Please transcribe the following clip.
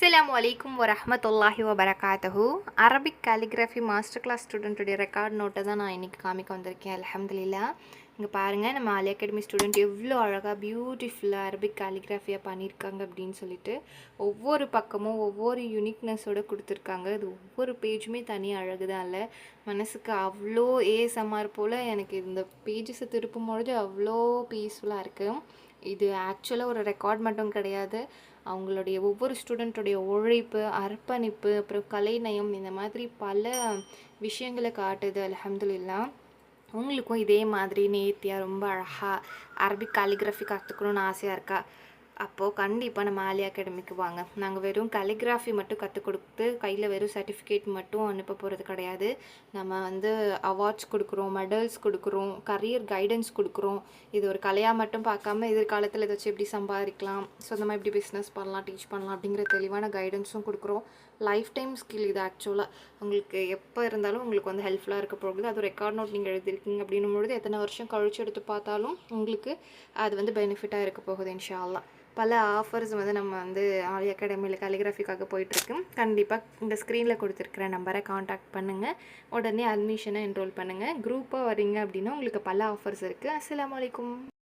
அஸ்ஸலாமு அலைக்கும் வரஹ்மத்துல்லாஹி வபரகாத்துஹு. அரபிக் காலிகிராஃபி மாஸ்டர் கிளாஸ் ஸ்டூடெண்ட்டுடைய ரெக்கார்ட் நோட்டை தான் நான் இன்றைக்கி காமிக்க வந்திருக்கேன். அல்ஹம்துலில்லாஹ். இங்கே பாருங்கள், நம்ம ஆலி அகாடமி ஸ்டூடெண்ட் எவ்வளோ அழகாக பியூட்டிஃபுல்லாக அரபிக் காலிகிராஃபியாக பண்ணியிருக்காங்க அப்படின்னு சொல்லிட்டு ஒவ்வொரு பக்கமும் ஒவ்வொரு யூனிக்னஸோடு கொடுத்துருக்காங்க. இது ஒவ்வொரு பேஜுமே தனி அழகு தான். இல்லை மனசுக்கு அவ்வளோ ஏஎஸ்எம்ஆர் போல் எனக்கு இந்த பேஜஸை திருப்பும் பொழுது அவ்வளோ பீஸ்ஃபுல்லாக இருக்குது. இது ஆக்சுவலாக ஒரு ரெக்கார்ட் மட்டும் கிடையாது, அவங்களுடைய ஒவ்வொரு ஸ்டூடெண்ட்டுடைய உழைப்பு, அர்ப்பணிப்பு, அப்புறம் கலைநயம், இந்த மாதிரி பல விஷயங்களை காட்டுது. அல்ஹம்துலில்லாஹ். உங்களுக்கும் இதே மாதிரி நேர்த்தியாக ரொம்ப அழகாக அரபிக் காலிகிராஃபி கற்றுக்கணுன்னு ஆசையாக இருக்கா? அப்போது கண்டிப்பாக நம்ம ஆலி அகாடமிக்கு வாங்க. நாங்கள் வெறும் கலிகிராஃபி மட்டும் கற்றுக் கொடுத்து கையில் வெறும் சர்டிஃபிகேட் மட்டும் அனுப்ப போகிறது கிடையாது. நம்ம அவார்ட்ஸ் கொடுக்குறோம், மெடல்ஸ் கொடுக்குறோம், கரியர் கைடன்ஸ் கொடுக்குறோம். இது ஒரு கலையாக மட்டும் பார்க்காம எதிர்காலத்தில் ஏதாச்சும் எப்படி சம்பாதிக்கலாம், சொந்தமாக எப்படி பிஸ்னஸ் பண்ணலாம், டீச் பண்ணலாம் அப்படிங்கிற தெளிவான கைடன்ஸும் கொடுக்குறோம். லைஃப் டைம் ஸ்கில் இது. ஆக்சுவலாக உங்களுக்கு எப்போ இருந்தாலும் உங்களுக்கு ஹெல்ப்ஃபுல்லாக இருக்க போகுது. அது ரெக்கார்ட் நோட் நீங்கள் எழுதிருக்கீங்க அப்படின்னும் பொழுது எத்தனை வருஷம் கழிச்சு எடுத்து பார்த்தாலும் உங்களுக்கு அது பெனிஃபிட்டாக இருக்க போகுது இன்ஷா அல்லாஹ். பல ஆஃபர்ஸ் நம்ம ஆலி அகாடமியில் கலிகிராஃபிக்காக போயிட்டுருக்கு. கண்டிப்பாக இந்த ஸ்க்ரீனில் கொடுத்துருக்குற நம்பரை காண்டாக்ட் பண்ணுங்கள். உடனே அட்மிஷனை என்ரோல் பண்ணுங்கள். குரூப்பாக வரீங்க அப்படின்னா உங்களுக்கு பல ஆஃபர்ஸ் இருக்குது. அஸ்ஸலாமு அலைக்கும்.